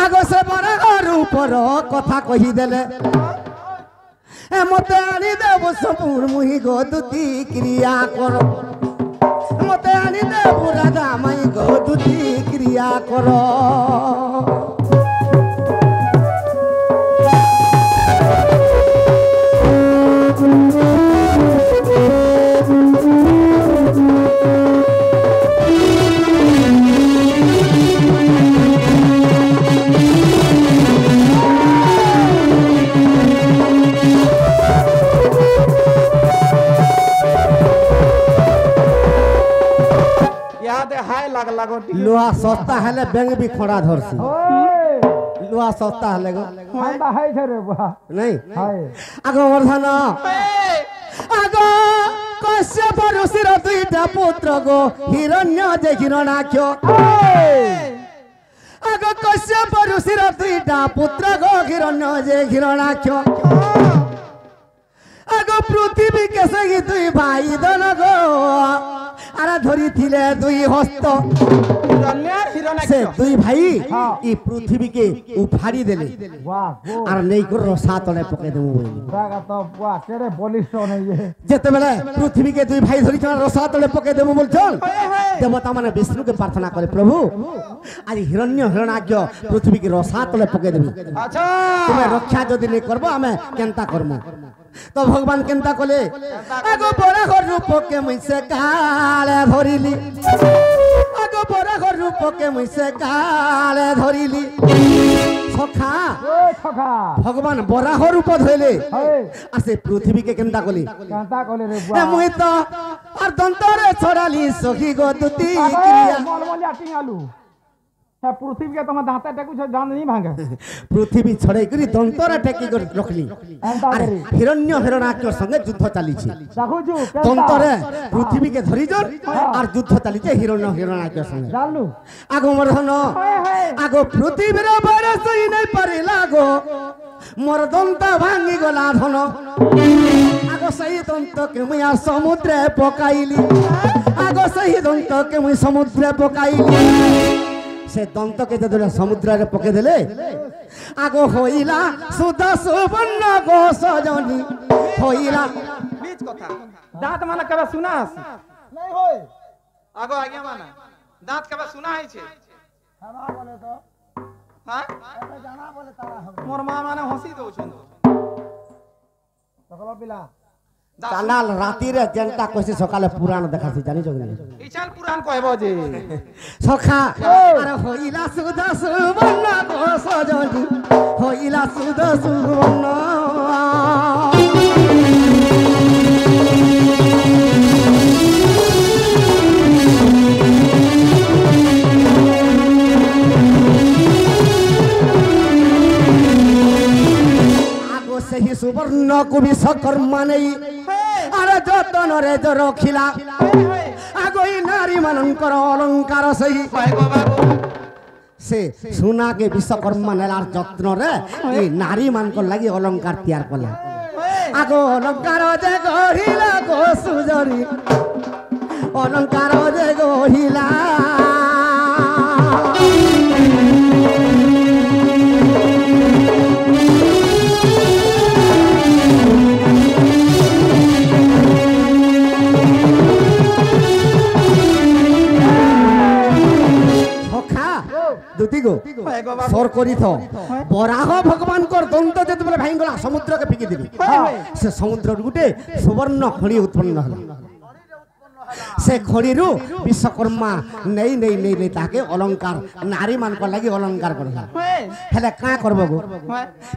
आगो से बरागर ऊपर कथा कही देले मते आनी देव संपूर्ण मुहि गोदुती क्रिया कर मते आनी देव राजा मई गोदुती क्रिया कर लुआ सस्ता है बैंक भी खड़ा धरसी लुआ सस्ता है नहीं आगो वर्धन आगो कश्यप ऋषिर दुईटा पुत्र गो हिरण्य जे हिरण्याक्ष आगो कश्यप ऋषिर दुईटा पुत्र गो हिरण्य जे हिरण्याक्ष आगो पृथ्वी के संगी दुई भाई दन गो आरा धरी थिले दुई हस्त से दुई भाई ई पृथ्वी के उफाड़ी देले आर नै कर रसा तले पके देमु बोली तो बुआ केरे बलिष्ठ नै ये जेते बेले पृथ्वी के दुई भाई धरी छन रसा तले पके देमु बोल चल देवता माने विष्णु के प्रार्थना करे प्रभु आज हिरण्य हिरण्याक्ष पृथ्वी के रसा तले पके देमु अच्छा तुमे रक्षा जदी नै करबो हमें केनता करमु तो भगवान केनता कले आगो बड़ा घर रूप के मुइसे काले धरिली आगो बड़ा घर रूप के मुइसे काले धरिली सखा भगवान बड़ा घर रूप धइले आसे पृथ्वी के केनता कले रे बुआ मुई तो और दंतरे छड़ाली सखी गोदुती क्रिया मलमलिया टिंगालू पृथ्वी के तुम दांता टेकु जान नहीं भांगे पृथ्वी छड़े करी दंतरा टेकी कर रखली अरे हिरण्य हिरण्याक्ष संगे युद्ध चली छी दंतरे पृथ्वी के धरी जर और युद्ध चली छे हिरण्य हिरण्याक्ष संगे जानलु आगो मरधन आगो पृथ्वी रे बरस ही नहीं परिला गो मोर दंत भांगी गला धन आगो सही दंत के मुया समुद्र पकाइली आगो सही दंत के मुई समुद्र पकाइली से दंत के जदे समुद्र रे पके देले आगो होइला सुधा सुवर्ण गो सजनी होइला बीच कथा दांत माने कबे सुना नहीं होय आगो आज्ञा माने दांत कबे सुना है छे हवा बोले तो हां एबे जाना बोले तारा मोर मां माने हंसी दउ छन सकलो पिला कानाल राती रे जनता कोसी सकाले पुराण देखासी जानि जगने ई चल पुराण कहबो जे सखा अरे होइला सुधा सुवर्ण को सजनी होइला सुधा सुवर्ण आगो सही सुवर्ण को भी सकर्मा नहीं अरे जतन रे जो रखिला आगो ई नारी मानकर अलंकार सही से सुना के विश्वकर्मा नेलार जत्न रे ई नारी मानकर लागि अलंकार तैयार करला आगो अलंकार जे गहिला गो सुजरी अलंकार जे गहिला सर करी थो बराह भगवान कर दंत जते बेले भाई गला समुद्र के फिकी दिली से समुद्र गुटे सुवर्ण खणी उत्पन्न हला से खणी रु विश्वकर्मा नहीं नहीं नहीं नहीं ताके अलंकार नारी मान को लागि अलंकार करला हेले का करबो गो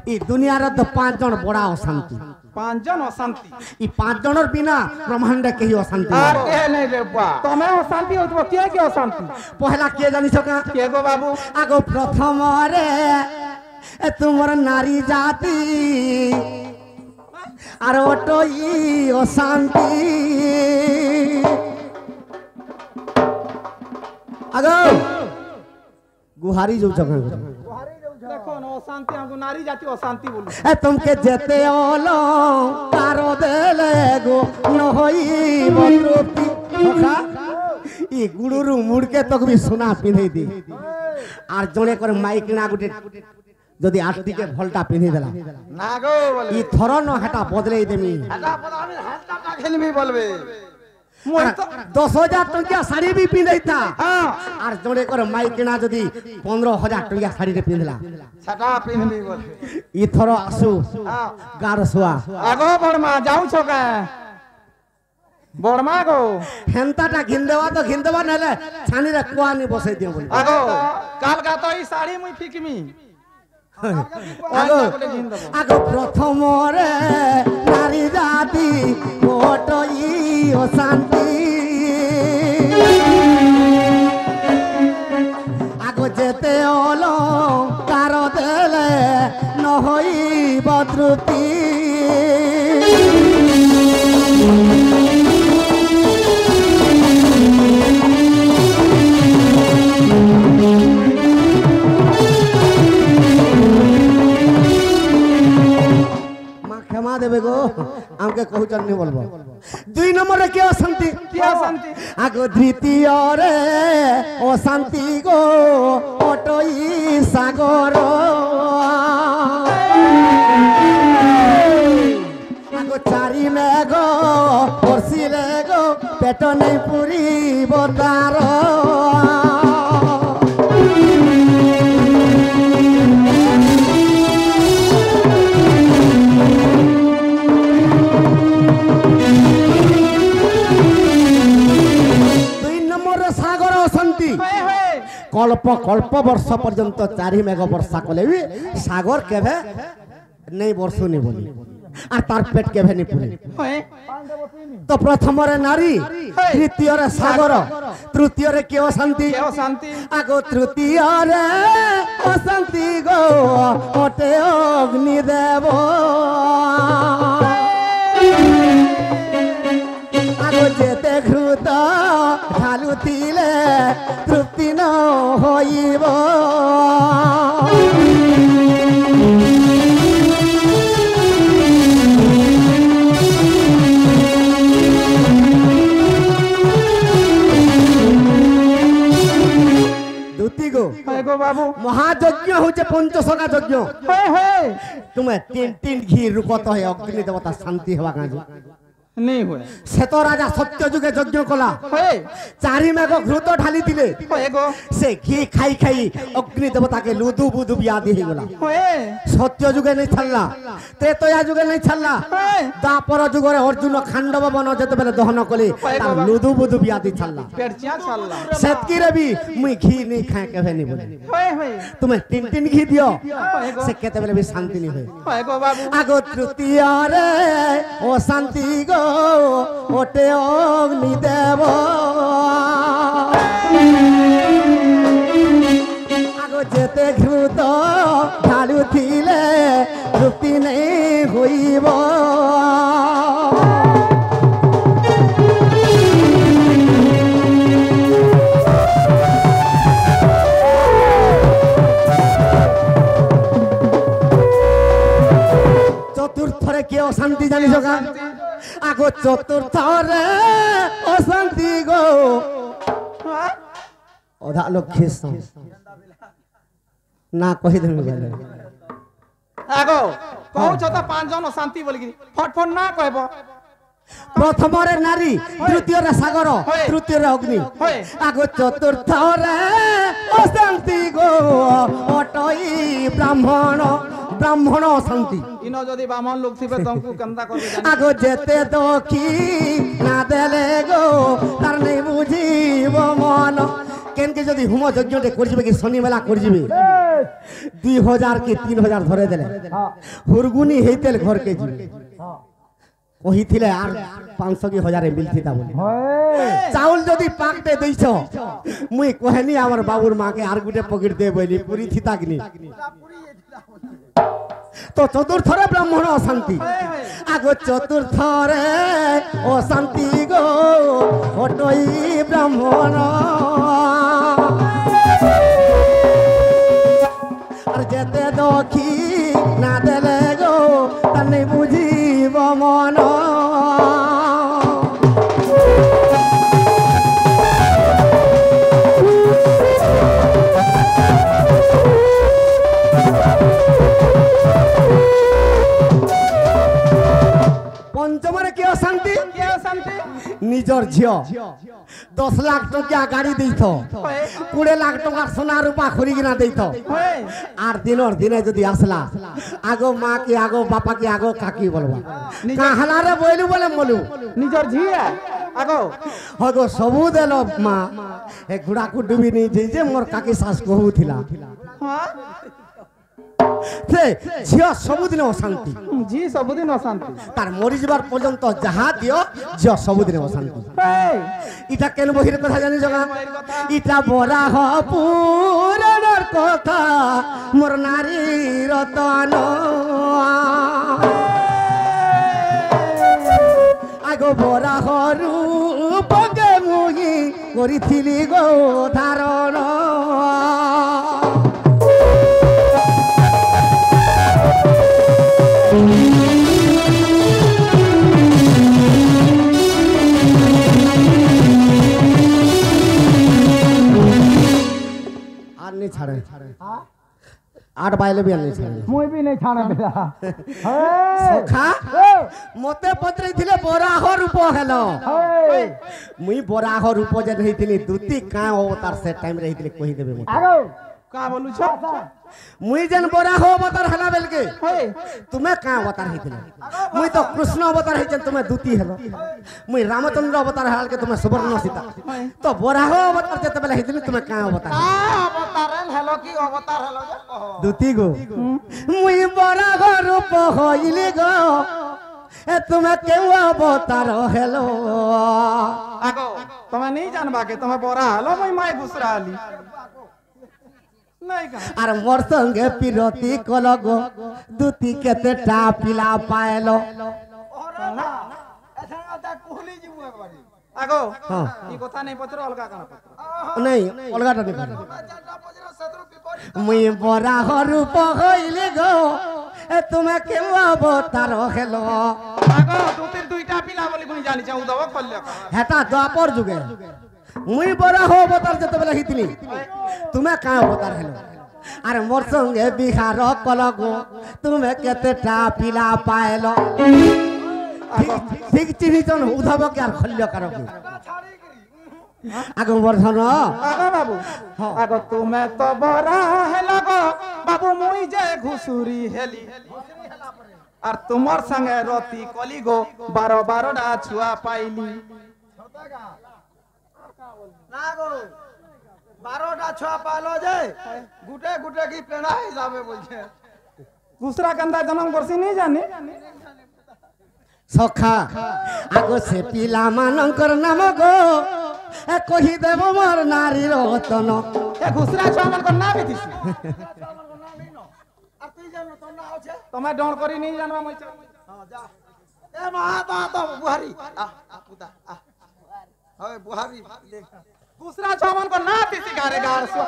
ई दुनिया रे तो 5 जन बड़ा अशांति 5 जन अशांति ई 5 जनर बिना ब्रह्मांड के ही अशांति आर के नहीं रे बा तमे अशांति होतबो के अशांति पहला के जानि सका के गो बाबू आगो प्रथम रे तुमर नारी जाति आर ओटो ई अशांति आगो गुहारी जो जगह देखो न अशांति हमको नारी जाति अशांति बोल तुमके जेते ओलो कारो देले गो न होई बतृप्ति सखा ई गुडुरु मुड़के तक भी सुना पिनै दी আর জনে করে মাইকিনা গুটে যদি আটটিকে ভলটা পিঁধি দেলা না গো বলে ই থরন হেটা বদলেই দেমি এটা পরে আমি হাতটা খেলবি বলবে 10,000 টাকা শাড়ি বি পিঁধাইতা হ্যাঁ আর জনে করে মাইকিনা যদি 15,000 টাকা শাড়িতে পিঁধলা সেটা পিনবি বলবে ই থর আসু হ্যাঁ গার শুয়া আগো বড়মা যাউছ কা বড়মা গো হেন্তাটা ঘিন দেওয়া নাহলে ছানিরে কুয়ানি বসাই দিও বলি আগো কাল গা তো এই শাড়ি মুই ফিকমি আগো আগো প্রথমরে নারী জাতি ওটই অশান্তি আগো যেতে অলঙ্কার দেলে নহইব তৃপ্তি ক্ষমা দেবে গো আমাকে কহুচন নি বলবো 2 নম্বরে কি অশান্তি আগো দ্বিতীয় রে অশান্তি গো অটই সাগর আগো চারি মেঘ বর্ষিলে গো পেট নেই পুরিব তার কল্প বর্ষ পর্যন্ত 4 মেঘ বর্ষা কলে সাগর কেভে নেই বর্ষনি বলি আর তার পেট কেভে নি পুরি তো প্রথমরে নারী তৃতীয়রে সাগর তৃতীয়রে কি অশান্তি আগো তৃতীয়রে অশান্তি গো ওটে অগ্নি দেব আগো যেতে ঘৃত ঢালুতিলে তৃপ্তি ন হইব দুতি গো বাবু মহাযজ্ঞ হচ্ছে পঞ্চসখা যজ্ঞ তুমি 3 ঘি রূপত হয় অগ্নি দেবতা শান্তি হওয়া কাজে नहीं हुए से तो राजा सत्य जुगे यज्ञ कला चारि मेघ घृत ढाली दिले से घी खाई खाई अग्नि देवता के लुदु बुदु बियादी हे गला सत्य जुगे नहीं छल्ला त्रेतया जुगे नहीं छल्ला दापर जुगरे अर्जुन खांडव बन जते बेले दहन कले ता लुदु बुदु बियादी छल्ला पेरचिया छल्ला सेतकी रे भी मुई घी नहीं खाए केबे नहीं बोले तुम्हें 3 घी दियो से केते बेले भी शांति नहीं होय आगो तृतीय रे ओ शांति गो ओटे अग्नि देव आगो जेते घृत ढालू थिले तृप्ति नहीं होइब चतुर्थरे के अशांति जानी सका आगो चतुर्थरे अशांति गो ओधा लोग खिस ना कहि देमे गले आगो कहू छ त 5 जन शांति बोली फटफट ना कहबो प्रथमरे नारी तृतीयरे सागर तृतीयरे अग्नि आगो चतुर्थरे अशांति गो अटई ब्राह्मण ब्राह्मण शांति इनो जदी ब्राह्मण लोग थिबे तुमको कंदा करबे जानि आगो जेते दखी ना देले गो तार नै बुझिब मन केन के जदी हुम यज्ञटे करजिबे कि शनि मेला करजिबे 2000 की 3000 धरे देले हुरगुनी हेतेल घर के जिबे कही थिले आर 500 की 1000 मिलथि ता बोली चाउल जदी पाकटे दैछो मुई कहनी हमर बाबूर मां के आर गुटे पकिट दे बोली पूरी थिता किनी तो चतुर्थरे ब्राह्मण अशांति आगो चतुर्थरे अशांति गो हटई ब्राह्मण और जेते दखी ना देले गो तने बुझिब मन পঞ্চমরে কি অশান্তি কে শান্তি নিজর ঝিও 10 লাখ টাকা গাড়ি দিইত 20 লাখ টাকা সোনা রূপা খড়ি কিনা দিইত আর দিনর দিনে যদি আসলা আগো মা কি আগো বাপা কি আগো কাকি বলবা কাহালারে বইলু বলে মলু নিজর ঝিয়া আগো হগো সবু দেল মা এ ঘোড়াকু ডুবি নি যে মোর কাকি শাস কহুথিলা হ্যাঁ সে ঝিও সবুদিন অশান্তি জি সবুদিন অশান্তি তার মরি যাবার পর্যন্ত যাহা দিও ঝিও সবুদিন অশান্তি ইটা কেন বহির কথা জানি জগা ইটা বরা হ পুরনের কথা মোর নারী রতন আগো বরা হরু পগে মুহি করিছিলি গো ধারণ আর नहीं छाड़े 8 बाइले भी नहीं छाड़े মুই বি নাই ছাড়া বেলা সখা মতে পত্রে থিলে বরাহ রূপ হেলো মুই বরাহ রূপ যে রহিতিলি দুতি কাঁ অবতার সে টাইম রহিতিলি কহি দেবে মতে আগো কা বলুছ মুই যেন বরাহ অবতার হেলা বেলকে তুমি কাঁ অবতার হইতিলে মুই তো কৃষ্ণ অবতার হইছেন তুমি দুতি হেলো মুই রামচন্দ্র অবতার হেলাকে তুমি সুবর্ণ সীতা তো বরাহ অবতার যেতে বেলা হইতিলি তুমি কাঁ অবতার অবতার হেলো কি অবতার হেলো দুতি গো মুই বরাহ রূপ হইলি গো এ তুমি কেউ অবতার হেলো আগো তুমি नहीं जानबा के তুমি বড়া হলো মই মাই ঘুসরা আলি নাই কা আর মোর সঙ্গে পিরতি কলগ দুতি কেতে টা পিলা পাইলো আগো হ্যাঁ ই কথা নাই পত্র অলগা কানা পত্র নাই অলগাটা নেই মুই বরা রূপ হইলি গো এ তুমি কেউ অবতার হেলো আগো দুতির দুইটা পিলা বলি কোনি জানি চাউ দব কল্য হেটা দ্বাপর যুগে মুই বরা অবতার যেতে বেলা হইতিলি তুমি কাঁ অবতার হেলো আরে মোর সঙ্গে বিহার কলগ তুমি কেতে টা পিলা পাইলো ঠিক চিনিছন উদ্ধবকে আর খল্যকারকে আগো বর্ধন আগো বাবু আগো তুমি তো বড়া হেলো গো বাবু মুই যে ঘুসুরি হেলি আর তোমার সঙ্গে রতি কলি গো 12 টা ছুয়া পাইলি না গো 12টা ছোয়া পালো যে গুটে গুটে কি পেড়া হিসাবে বলছে दूसरा गंदा जन्म करसी नहीं जानी সখা আগো সে পিলা মানঙ্কর নাম গো এ কহি দেব মোর নারী রতন ए दूसरा छमन को ना बेतिसी আর তুই জানো তোর না আছে तुम्हें डोंट करी नहीं जानवा মই হ্যাঁ যা এ মা তো বুহারি পুতা হয় বুহারি দেখ दूसरा छमन को ना बेतिसी गारे गार सो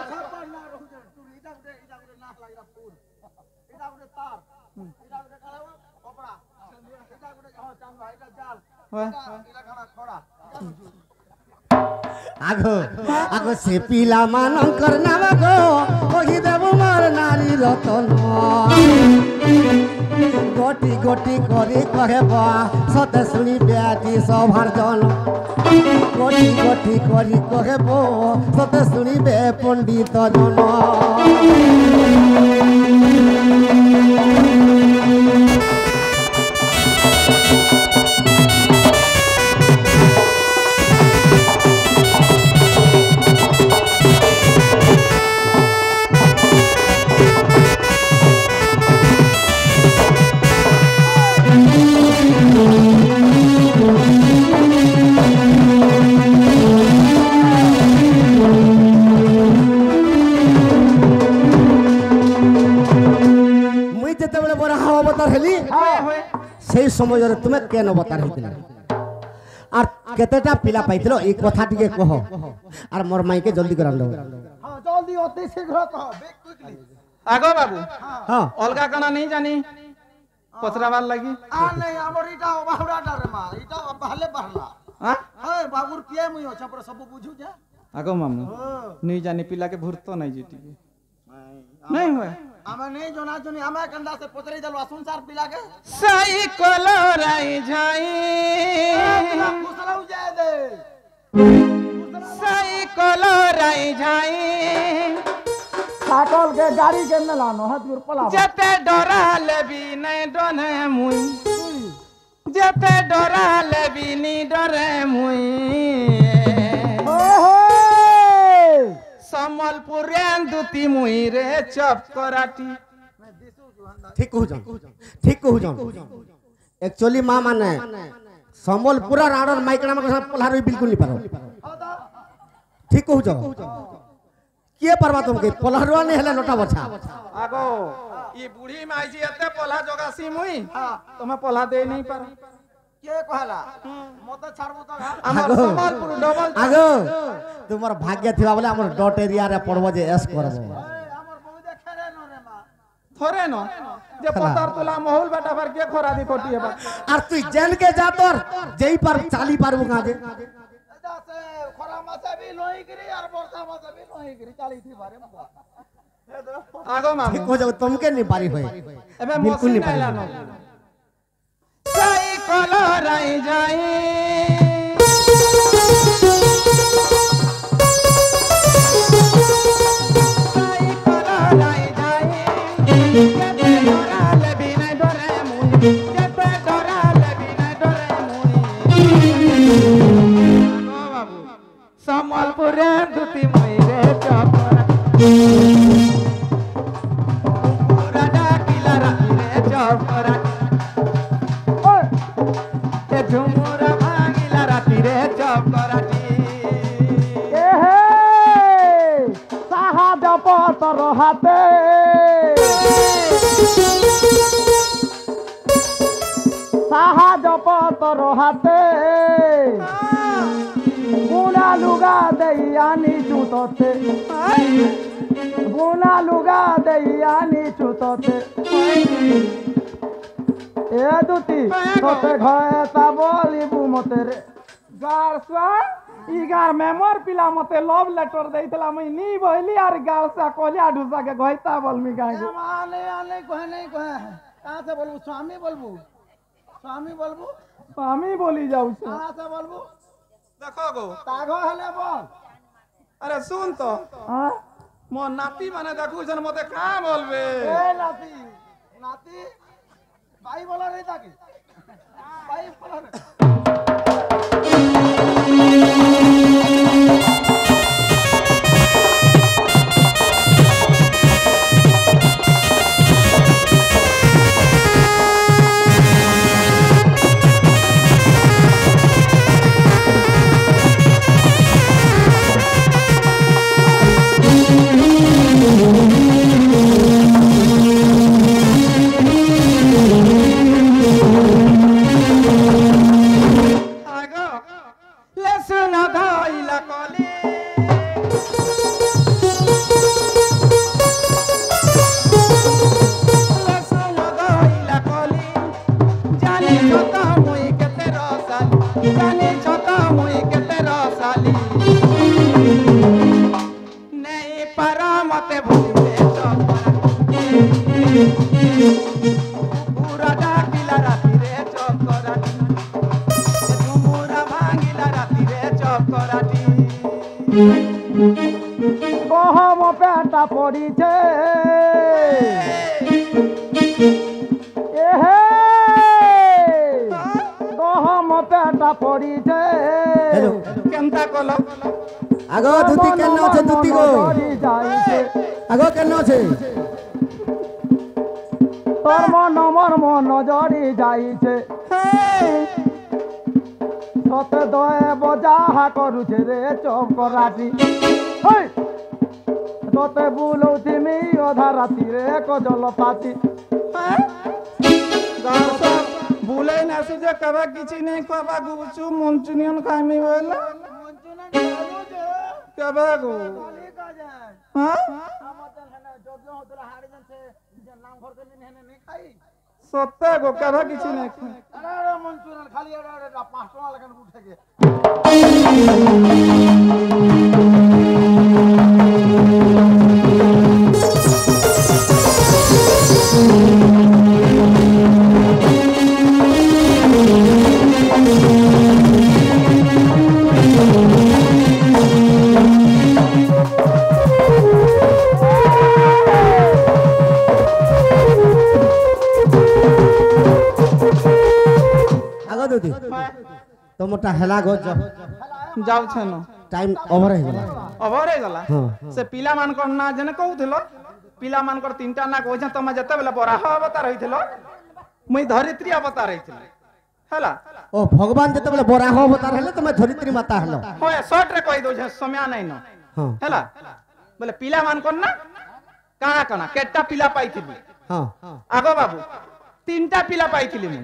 আগো আগো সে পিলা মানঙ্কর নাম গো কহি দেব মোর নারী রতন গটি গটি করে কহেবা সতে শুনি বেটি সভার জন গটি গটি করি কহেব সতে শুনিবে পণ্ডিত জন সেই সময়ের তুমি কেন অবতার হইছিল আর কেতেটা পিলা পাইছিল এই কথা টিকে কহ আর মোর মাইকে জলদি করে আনলো হ্যাঁ জলদি অতি শীঘ্র কহ বেক কুইকলি আগো বাবু হ্যাঁ অলগা কানা नहीं जानी পচরাবার লাগি আর নাই আমার এটা অবাহড়াটা রে মা এটা ভালে পারলা हां হ্যাঁ বাবুর পিয়ে মুই আছে পরে সব বুঝু যা আগো মামু नहीं जानी पिला के भूर तो नहीं जीती नहीं हुए ଆମେ ନେଇ ଜଣା ଜଣି ଆମେ କେନ୍ତା ସେ ପଚରେଇ ଦେଲୁ ଆସୁନ ସାର୍ ପିଲାକେ ସାଇକଲ ରାଇ ଝାଇ କୁସଲାଉ ଯାଏ ଦେ ସାଇକଲ ରାଇ ଝାଇ साइकिल के गाड़ी के न लानो हाथ गुर पला जते डराले भी नहीं डरे मुई जते डराले भी नहीं डरे मुई ओहो समलपुर दुती मुई रे चप कराटी ठीक कहू जान एक्चुअली मां माने संबलपुर राडर माइकना में पल्हार बिल्कुल नहीं पारो ठीक कहू जान किए परवा तुमके पल्हारवा नहीं हले लोटा बछा आगो ई बूढ़ी माई जी एते पल्हा जगासी मुई तुमे पल्हा दे नहीं पार के कहला मते छाड़बो तो हमर संबलपुर डबल आगो तुमर भाग्य थिबा बोले हमर डॉट एरिया रे पड़बो जे एस करबो हमर बहु देखे रे न रे मां थोरे न जे पतार तुला महल बेटा पर के खोरादी खोटी है और तू जन के जा तोर जेई पर चाली पारबो गाजे से खरा मासे भी लोई गिरी और वर्षा मासे भी लोई गिरी चाली थी बारे में आगो मां ठीक हो जाओ तुमके नहीं पारी होए एबे बिल्कुल नहीं मौसी पारी लानो साइकल राई जाई साइकल राई जाई जते डराले भी नहीं डरे मुई जते डराले भी नहीं डरे मुई बाबू संबलपुर दुती मुई रे चपरा राजा किला रे चपरा ए झुमुरा भांगिला राती रे चपराटी ए हे साहा जपत रहते साहा जपत रहते बुना लुगा दैयानी चुतते बुना लुगा दैयानी चुतते ए दुती तोते घए साबली बु मते रे गार स्वा इगार मेमोर पिला मते लव लेटर देइतला मई नी बहली आर गाल सा कोलिया ढुसा के घइता बलमी गाए माने आने कहे नहीं कहे कहां से बोलबू स्वामी बोलबू स्वामी बोली जाऊ से कहां से बोलबू देखो गो तागो हले बोल अरे सुन तो हां मो नाती माने देखू जन मते का बोलबे ए नाती नाती भाई बोला रे ताके भाई बोला रे गहम पेटा पड़ीछे एहे गहम पेटा पड़ीछे हेलो केनता कलो आगो धुती केन আছে धुती गो आगो केन আছে তোর মন জড়ি যাইছে সতে দয়ে বজাহা করুছে রে চকরাটি তোতে বুলৌছি মি অধা রাতি রে কজল পাতি বুলে না সুজে কবা কিছু নেই কবা গুচু মঞ্চুনিয়ন খাইমি বলে কবা গো হ্যাঁ সত্য গো কবা কিছু নেই খালি 5 টাকা লাগান উঠে গে ତମଟା ହେଲା ଗୋ ଯାଉଛନ ଟାଇମ ଓଭର ହେଇଗଲା ଅଭର ହେଇଗଲା ହଁ ସେ ପିଲା ମାନଙ୍କର ନା ଜନେ କହୁଥିଲ ପିଲା ମାନଙ୍କର ତିନଟା ନା କହୁଛ ତମେ ଯେତେବେଳେ ବରାହ ଅବତାର ହେଇଥିଲ ମୁଇଁ ଧରିତ୍ରୀ ଅବତାର ହେଇଥିଲି ହେଲା ଓ ଭଗବାନ ଯେତେବେଳେ ବରାହ ଅବତାର ହେଲେ ତମେ ଧରିତ୍ରୀ ମାତା ହେଲ ହଁ ସର୍ଟ ରେ କହି ଦଉଛ ସମୟ ନାଇଁ ନ ହଁ ହେଲା ବୋଲେ ପିଲା ମାନଙ୍କର ନା କାଣା କାଣା କେଟା ପିଲା ପାଇଥିଲି ହଁ ଆଗ ବାବୁ ତିନଟା ପିଲା ପାଇଥିଲି ମୁଁ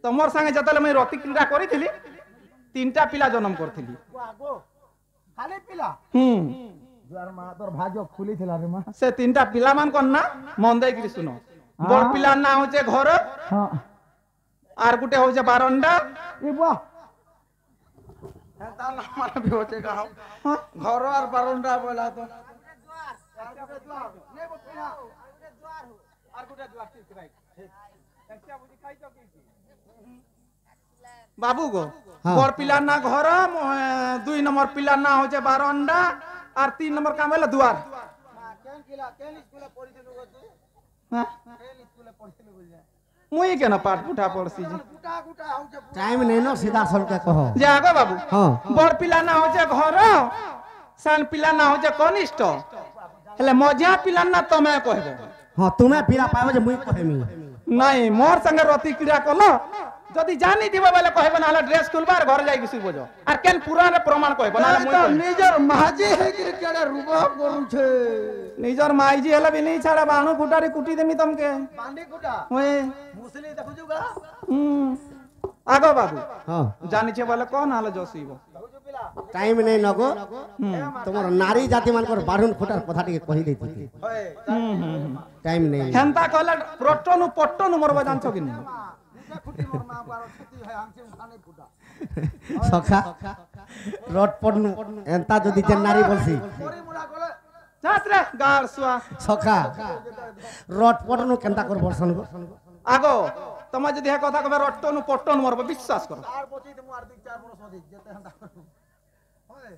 ତମର ସାଙ୍ଗେ ଯେତେବେଳେ ମୁଇଁ ରତି କ୍ରୀଡ଼ା କରିଥିଲି ତିନଟା ପିଲା ଜନ୍ମ କରିଥିଲି ଖାଲି ପିଲା ଦୁଆର ମା ତୋର ଭାଗ୍ୟ ଖୁଲିଥିଲା ରେ ମା ସେ ତିନଟା ପିଲା ମାନଙ୍କର ନା ମନ ଦେଇକିରି ଶୁନ ବଡ ପିଲା ନା ହଉଛେ ଘର ହଁ আর গুটে হচ্ছে বারান্দা ই বাহ তা না মানে भी होते का घर और बारंडा बोला तो বাবু গো বড় পিলার না ঘর 2 নম্বর পিলার না হচ্ছে বারান্দা আর 3 নম্বর কাম হলো দুয়ার কেন স্কুলে পড়িছিল গো তুই হ্যাঁ কেন স্কুলে পড়িছিল বুঝা মুই কেন পাঠ পুঠা পড়ছি যে টাইম নেই ন সিধা সলকে কহ যে আগো বাবু হ্যাঁ বড় পিলা না হচ্ছে ঘর সান পিলা না হচ্ছে কনিষ্ঠ হেলে মজা পিলা না তুমি কইব হ্যাঁ তুমি পিলা পাইব যে মুই কহেমি নাই মোর সঙ্গে রতি ক্রিয়া কল যদি জানি দিব বলে কইব না হলে ড্রেস খুলবা আর ঘর যাই গিসি বজো আর কেন পুরানে প্রমাণ কইব না মুই নিজর মাঝি হে কি কেড়ে রূপক করুছে নিজর মাইজি হেলে বি নাই ছাড়া বাণু ফুটারি কুটি দেমি তমকে বান্ডি কুটা ওই মুসলি দেখুজু গা আগো বাবু হ্যাঁ জানিছে বলে কোন হালে জসিব টাইম নেই নগো তোমার নারী জাতি মানকর বারুন ফুটার কথা টিকে কহি দেইতি টাইম নেই হেনতা কলে প্রটনু পট্টনু মরবা জানছো কি না সখা রট পড়নু এন্তা যদি যে নারী বলছি যাত্রে গার সুয়া সখা রট পড়নু কেনতা কর বর্ষণ গো আগো তোমা যদি হে কথা কবে রট্টনু পট্টনু মরবা বিশ্বাস করো আর পছি তুমি আর 2-4 বছর অধিক যেতে হেনতা হয়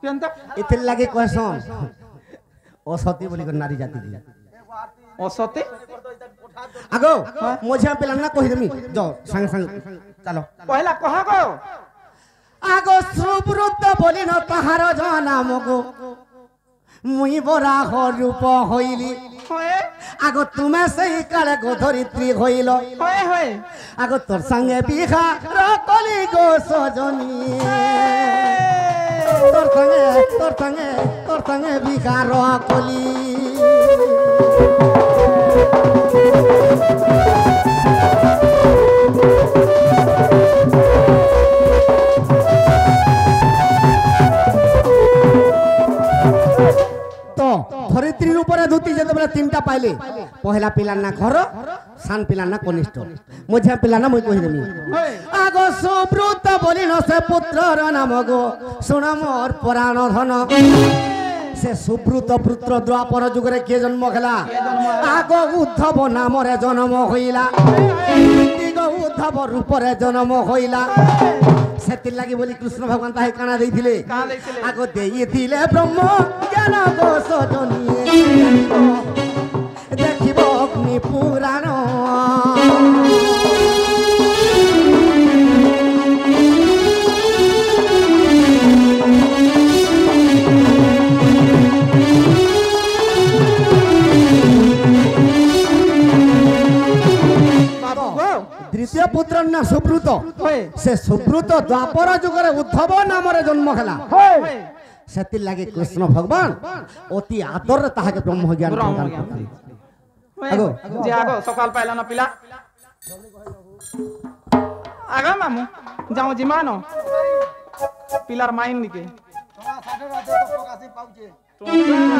কেনতা এতির লাগি কয়সন ও সতী বলি কর নারী জাতি দি অসতে আগো মঝিয়া পেলা না কহি দেমি যাও সঙ্গে সঙ্গে চলো পহলা কহ গো আগো সুব্রত বলি ন তাহার জনাম গো মুই বরা রূপ হইলি হয়ে আগো তুমি সেই কালে গো ধরিত্রী হইল হয়ে হয়ে আগো তোর সঙ্গে বিঘা রকলি গো সজনী তোর সঙ্গে বিঘা রকলি ধরিত্রীর উপরে ধুতি যেতবেলে তিনটা পাইলে পহেলা পিলার না ঘর সান পিলার না কনিষ্ঠ মঝিয়া পিলার না মুই কহি দেমি আগো সুব্রত বলি ন সে পুত্রর নাম গো শুণ মোর পুরাণ ধন সে সুব্রত পুত্র দ্বাপর যুগরে কে জন্ম খেলা আগো উদ্ধব নামরে জন্ম হইলা উদ্ধব রূপরে জন্ম হইলা সেতির লাগি বলি কৃষ্ণ ভগবান তাই কানা দেইছিলে আগো দেইছিলে ব্রহ্ম জ্ঞান গো সজনী দেখিব অগ্নি পুরাণ দ্বিতীয় পুত্র না সুব্রত সে সুব্রত দ্বাপর যুগরে উদ্ধব নামরে জন্ম হেলা সেতির লাগি কৃষ্ণ ভগবান অতি আদরে তাহাকে ব্রহ্ম জ্ঞান প্রদান করতে আগো যে আগো সকাল পাইলা না পিলা আগো মামু যাও জিমানো পিলার মাইন নিকে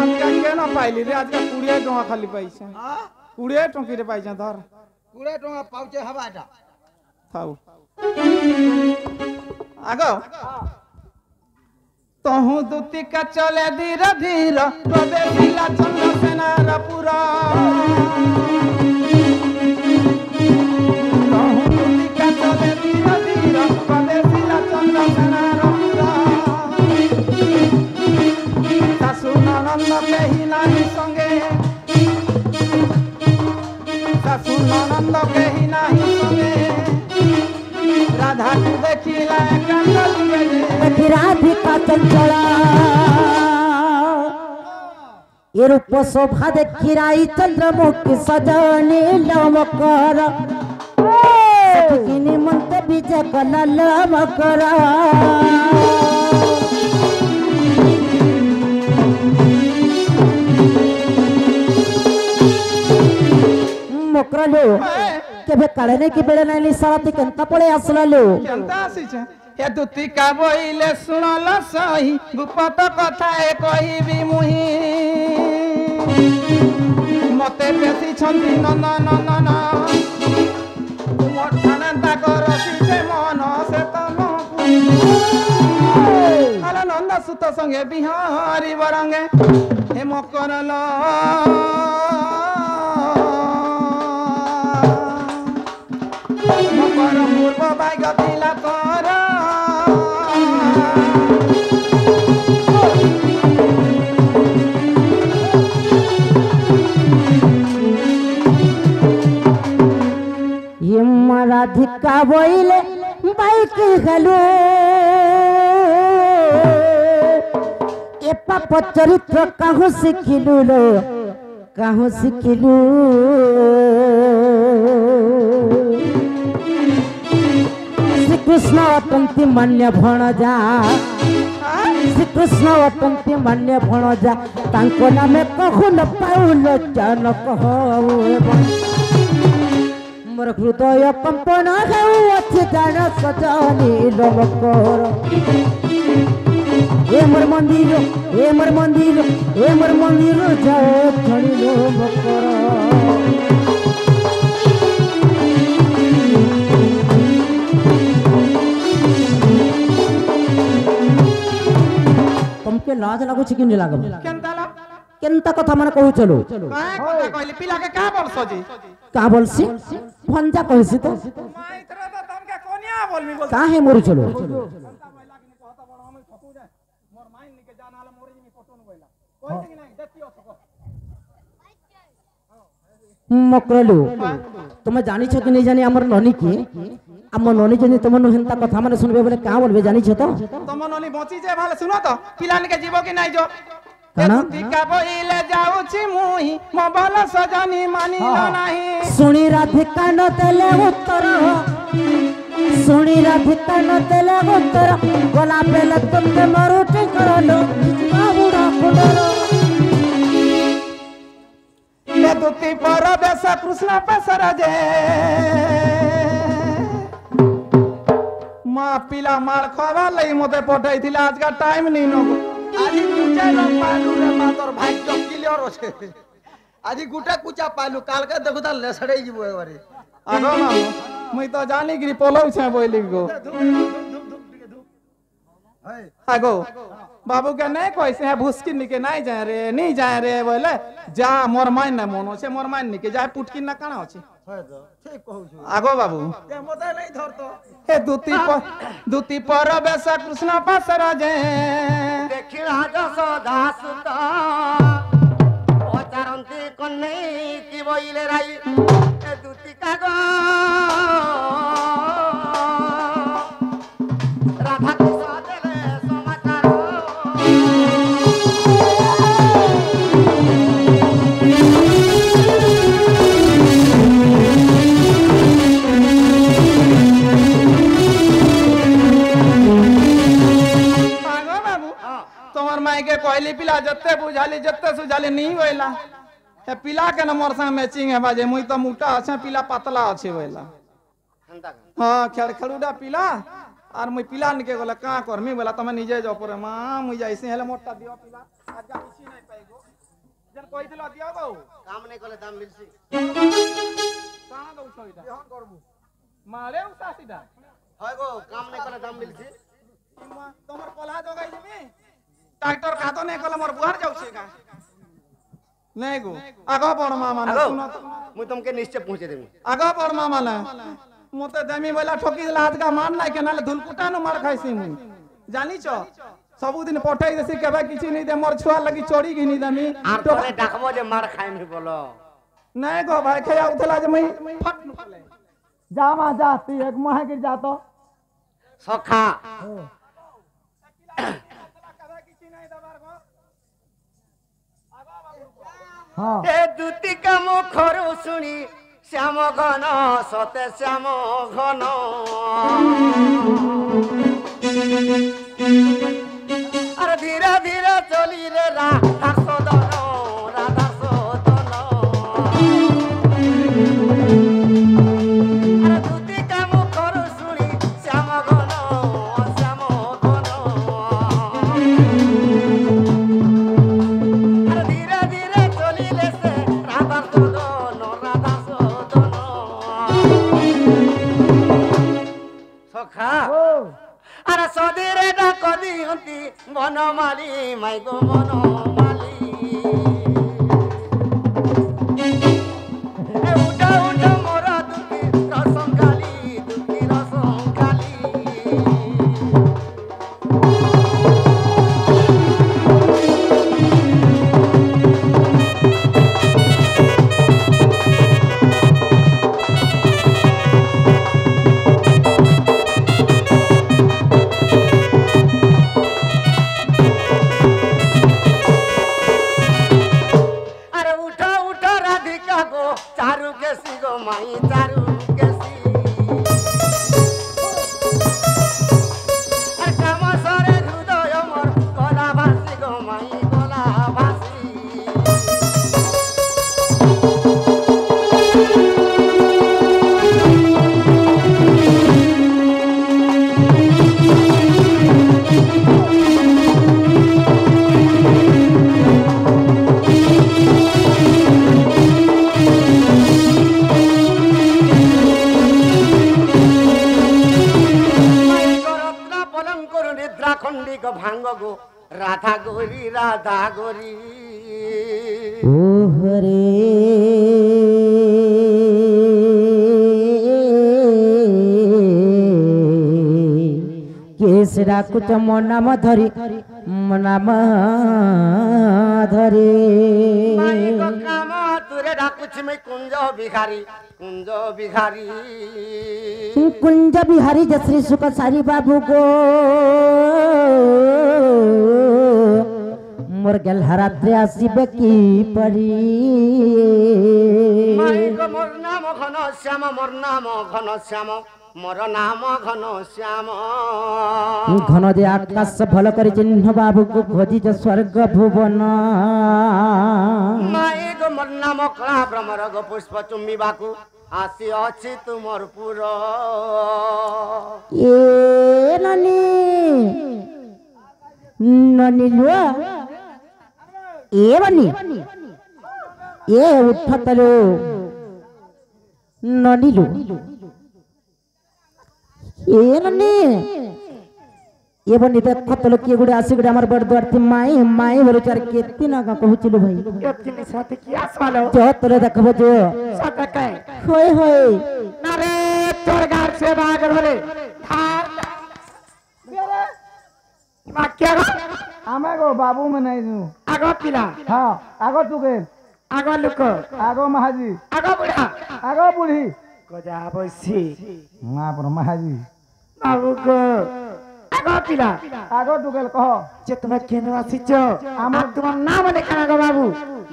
আজকাল কেন পাইলি রে আজকাল 20 টাকা খালি পাইছে 20 টাকা রে পাইছে ধর 20 টাকা পাউছে হবা এটা থাও আগো তহু দুতিকা চলে ধীর ধীর প্রবে দিলা চন্দ্রসেনার পুরা তহু দুতিকা চলে ধীর ধীর প্রবে দিলা চন্দ্রসেনার পুরা শাশু ননন্দ কেহি নাহি সঙ্গে শাশু ননন্দ কেহি নাহি সঙ্গে রাধা দেখিলা রাধিকা চঞ্চলা এর রূপ শোভা দেখি রাই চন্দ্রমুখী সজনী লমকর সখিনী মন্ত বিজয় কলা লমকর মকরলো কেবে কালে নাই কি বেড়ে নাই সারাতে কেনতা পড়ে আসলালো কেনতা আসিছে এ দুতিকা বইলে শুনল সহি গুপত কথা এ কহিবি মুহি মতে বেশি ছন্দি নন নন ন মোর আনন্দা করছিছে মন সে তন আলা নন্দ সুত সঙ্গে বিহারি বরঙ্গে হে মকরল মকর পূর্ব ভাগ্য দিলা তোর রাধিকা বইলে বাইকে গেল এ পাপ চরিত্র কাহু শিখিলু লো কাহু শিখিলু শ্রীকৃষ্ণ অটন্তি মান্য ভণজা শ্রীকৃষ্ণ অটন্তি মান্য ভণজা তাঙ্ক নামে কহু ন পাউল জান কহ मोर हृदय कंपन हेउछि जान सजनी लमकर ए मोर मंदिर ए मोर मंदिर ए मोर मंदिर जाओ छड़ी लमकर तुमके लाज लागो कि नहीं लागो केनता कथा माने कहू चलो काय কথা কইলি পিলাকে কা বলছো জি का बोलसी भंजा कहसी तो মাইত্র তো তমকে কোনিয়া বলমি বল काहे मोर चलो मकरलु तुम जानी छ कि नहीं जानी हमर ननी के हम ननी जनी तुम हेंता कथा माने सुनबे बोले का बोलबे जानी छ तो तुम ननी बची जे भाले सुनो तो पिलान के जीवो कि नहीं जो काना टिका बोइले जाउछि मुही मोबाइल सजनी मानिलो नाही सुनी राधिका न देले उत्तर सुनी राधिका न देले उत्तर गोला पेले तुमके मरुटी करलो बाबूड़ा कोडरो ये दुती पर बेस कृष्ण पसर जे मां पिला मार खवा लई मते पठाई थिला आज का टाइम नहीं नो আজি কুচা ন পালু রে মাতর ভাগ্য ক্লিয়ার আছে আজি গুটা কুচা পালু কালকে দেখো তা লেছড়াই যাব একবারে आगो ना मुई तो जानी कि पोलौ छे बोइली गो आगो बाबू के नहीं कैसे है भूसकी निके नहीं जाए रे बोले जा मोर माइन ना मोनो छे मोर माइन निके जाए पुटकी ना काना अछि ঠিক কহুছো आगो बाबू তে মতে নাই ধরতো हे दूती पर बेसा कृष्ण पासर जे দেখিলা যশোদা সুত অচারন্তি কন্যাই কি বইলে রাই এ দুটি কাগো রাধা কৃষ্ণ দেবে সমাচার तोमर माई के कहली पिला जत्ते बुझाली जत्ते सुझाली नहीं होइला ए पिला के न मोर संग मैचिंग है बाजे मुई तो मोटा আছে पिला पतला আছে होइला हां खड़खड़ुडा पिला और मुई पिला निके गला का करमी बोला तमे निजे जो पर मां मुई जाइसे हेले मोटा दियो पिला आज जा किसी नहीं पाइगो जन कहि दिलो दियो गो কাম নাই করলে দাম মিলছি काना दउ छइदा देहन करबू मारे उसासीदा হয় গো কাম নাই করলে দাম মিলছি तोमर कोल्हा जगाई दिमी ट्रैक्टर खातो नहीं कल मोर बुहार जाउछे का नहीं गो आगो बड़ मामा ने सुनो মুই তোমাকে নিশ্চয় পৌঁছে দেবি आगो बड़ मामा ने मते देमी बोला ठोकी दिला हाथ का मान নাই के नाले धुलकुटा न मार खाइसी मुई जानी छ सब दिन पठाई देसी केबे किछि नहीं दे मोर छुआ लगी चोरी घिनी देमी আর তোরে ডাকবো যে মার খাইমি বলো नहीं गो भाई खया उठला जे मई फट नुकले जा मा जा तू एक माह गिर जा तो সখা हाँ ए दुती का मुखरु सुनी श्याम घन सते श्याम घन अरे धीरे धीरे चली रे राधा सदन राधा सदन अरे दुती का मुखरु सुनी श्याम घन श्याम घन अरे धीरे धीरे चली ले से राधा सदन राधा सदन सखा আরে সদিরে ডাক দিয়ন্তি বনমালী মাই গো বনমালী এ উঠা উঠা মোরা দুঃখী রসঙ্গালী দুঃখী রসঙ্গালী चारू केसी गो माई चारू केसी काम सरे हृदय मोर गला भासी गो माई गला भासी खंडी को भांग गो राधा गोरी राधा गोरी ओहरे केसरा कुच मनाम धरी मनाम धरी माई को काम तुरे डाकुछ में कुंज बिहारी कुंज बिहारी कुंज बिहारी जश्री सुख सारी बाबू गो मोर गेल हरात्रे आसीबे की परी माई को मोर नाम घन श्याम मोर नाम घन श्याम मोर नाम घन श्याम घन दे आकाश भल कर चिन्ह बाबू को खोजी जो स्वर्ग भुवन माई को मोर नाम कला भ्रमर गो पुष्प चुम्बी बाकू आसी अछि तुमर पुर ए ननी ननी लुआ ए बनी ए उठतलो ननी लु ए ननी ए बनी देखतलो किए गुडे आसी गुडे हमर बड़ द्वारती माई माई बोलो चार केती ना कहूचिलु भाई केतनी साथे की आसवालो जो तले देखबो जो साथे काय होय होय ना रे तोर गार से बागर होले धार क्या आमे गो बाबू में नहीं नु आगो पिला हां आगो तुगे आगो लुक आगो महाजी आगो बुढ़ा आगो बुढ़ी गजा बसी मां पर महाजी बाबू को आगो पिला आगो तुगेल कहो जे तुम्हें केनो आसीचो आमा तुम नाम लेखा गो बाबू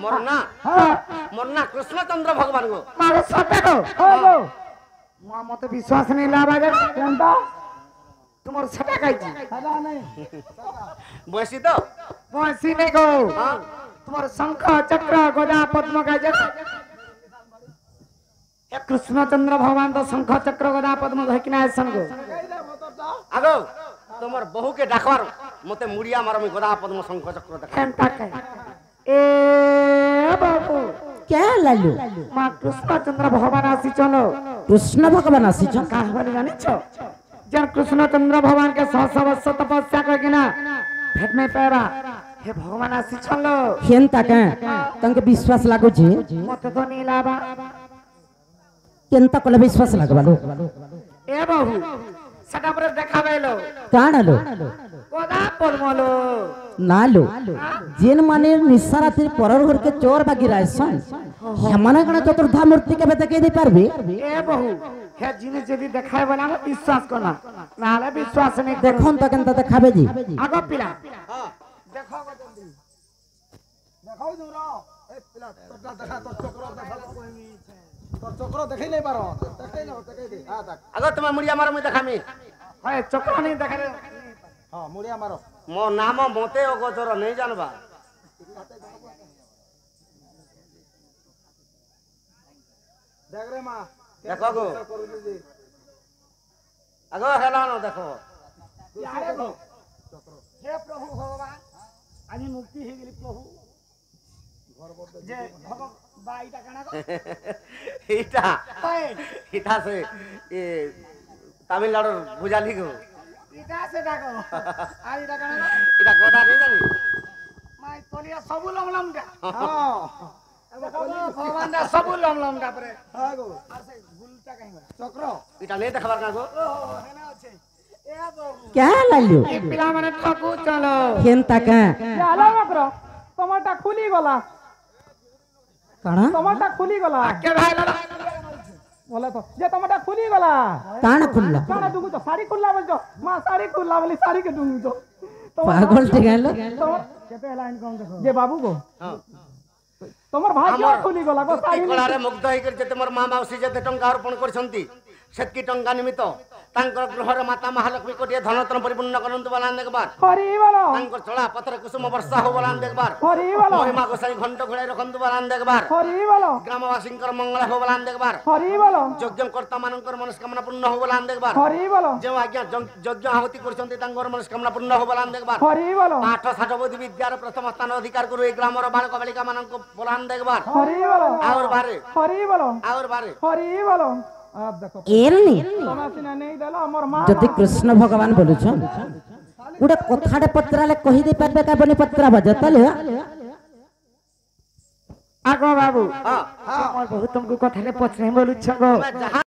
मोरना हां मोरना कृष्णचंद्र भगवान गो मारो सटे गो हो गो मां मते विश्वास नहीं लावा गे केनता तुम्हार सटा काई सटा नहीं बसी तो बसी नहीं गो हां तुम्हार शंख चक्र गदा पद्म का जग ए कृष्णचंद्र भगवान तो शंख चक्र गदा पद्म धकिना है संग आगो तुमर बहु के डाकवार मते मुड़िया मार में गदा पद्म शंख चक्र देखा केनता काई ए बाबू क्या लालू मां कृष्णचंद्र भगवान आसी चलो कृष्ण भगवान आसी छ कहबे जानि छ जन कृष्णचंद्र भगवान के 100 वर्ष तपस्या करके ना भेट में पैरा हे भगवान आसी चलो हेन ताका तंके विश्वास लागो जे मते तो नहीं लाबा केनता कोले विश्वास लागबालो ए बाबू सटा पर देखाबेलो काणलो गदा पद्मलो नालो जेन माने निसारातिर परर घर के चोर बागी रायसन हेमाना कणा चतुर्धा मूर्ति के बेते के दे पारबे ए बहु हे जिने जदी देखाय बना विश्वास करना नाले विश्वास नहीं देखन त केनता देखाबे जी आगो पिला देखो जल्दी देखो दूर ए पिला চক্র দেখাই নাই পার দেখাই নাও দেখাই দে হ্যাঁ দেখ আগে তুমি মুড়িয়া মারো মুই দেখামি হয় চক্র নেই দেখালে হ্যাঁ মুড়িয়া মারো মো নাম মতে অগোচর নেই জানবা দেখ রে মা দেখো গো আগে হেলানো দেখো হে প্রভু ভগবান আমি মুক্তি হয়ে গেলি প্রভু যে বাইটা কানা এটা এটা সে এ তামিলনাড়ুর বুঝালি গো এটা সেটা গো আর এটা কানা এটা কথা নেই জানি মাই তলিয়া সবু লমলম দা হ্যাঁ ভগবান দা সবু লমলম দা পরে হ্যাঁ গো আর সে গুলটা কাই চক্র এটা নেই দেখাবার না গো হেনা আছে এ বাবু क्या लालू এই পিলা মানে ঠকু চলো खेनता का আলা মাত্র তোমারটা খুলি গলা कणा তোমারটা খুলি গলা কে ভাই বলে তো যে তোমারটা খুলি গলা ताण खुल्ला কানা ডুঙ্গু তো শাড়ি খুললা বলছো মা শাড়ি খুললা বলি শাড়ি কে ডুঙ্গু তো पागल टिकालो কেতে লাইন কম দেখো যে বাবু গো তোমার ভাগ্য খুলি গলা গো শাড়ি কଳାରେ ମୁଗ୍ଧ ହେଇକରି ଯେତେ ମୋର ମା ମାଉସୀ ଯେତେ ଟଙ୍କା ଅର୍ପଣ କରିଛନ୍ତି ସେତିକି ଟଙ୍କା ନିମିତ୍ତ ତାଙ୍କର ଗୃହରେ ମାତା ମହାଲକ୍ଷ୍ମୀ କୋଟିଏ ଧନରତ୍ନ ପରିପୂର୍ଣ୍ଣ କରନ୍ତୁ ବଲାନ ଦେଖବାର ହରି ବୋଲ ତାଙ୍କର ଚଳା ପଥର କୁସୁମ ବର୍ଷା ହଉ ବଲାନ ଦେଖବାର ହରି ବୋଲ ମହିମା ଗୋସାଇ ଘଣ୍ଟ ଘୋଡ଼ାଇ ରଖନ୍ତୁ ବଲାନ ଦେଖବାର ହରି ବୋଲ ଗ୍ରାମବାସୀଙ୍କର ମଙ୍ଗଳ ହଉ ବଲାନ ଦେଖବାର ହରି ବୋଲ ଯଜ୍ଞକର୍ତ୍ତା ମାନଙ୍କର ମନସ୍କାମନା ପୂର୍ଣ୍ଣ ହଉ ବଲାନ ଦେଖବାର ହରି ବୋଲ ଯେଉଁ ଆଜ୍ଞା ଯଜ୍ଞ ଆହୁତି କରୁଛନ୍ତି ତାଙ୍କର ମନସ୍କାମନା ପୂର୍ଣ୍ଣ ହଉ ବଲାନ ଦେଖବାର ହରି ବୋଲ ପାଠ ଷାଠ ବୋଧି ବିଦ୍ୟାର ପ୍ରଥମ ସ୍ଥାନ ଅଧିକାର କରୁ ଏଇ ଗ୍ରାମର ବାଳକ ବାଳିକା ମାନଙ୍କୁ ବଲାନ ଦେଖବାର ହରି ବୋଲ ଆଉର ବାରେ ହରି ବୋଲ ଆଉର ବାରେ হরি বলো আপ দেখো एरनी তোমার সিনা নেই দেলো আমার মা যদি কৃষ্ণ ভগবান বলুছ গোটে কথাটে পত্রালে কহি দেই পারবে কা বনি পত্রা বজ তালে আগো বাবু ହଁ আমার বহু তোমাকে কথালে পছরে বলুছ গো ଯାହା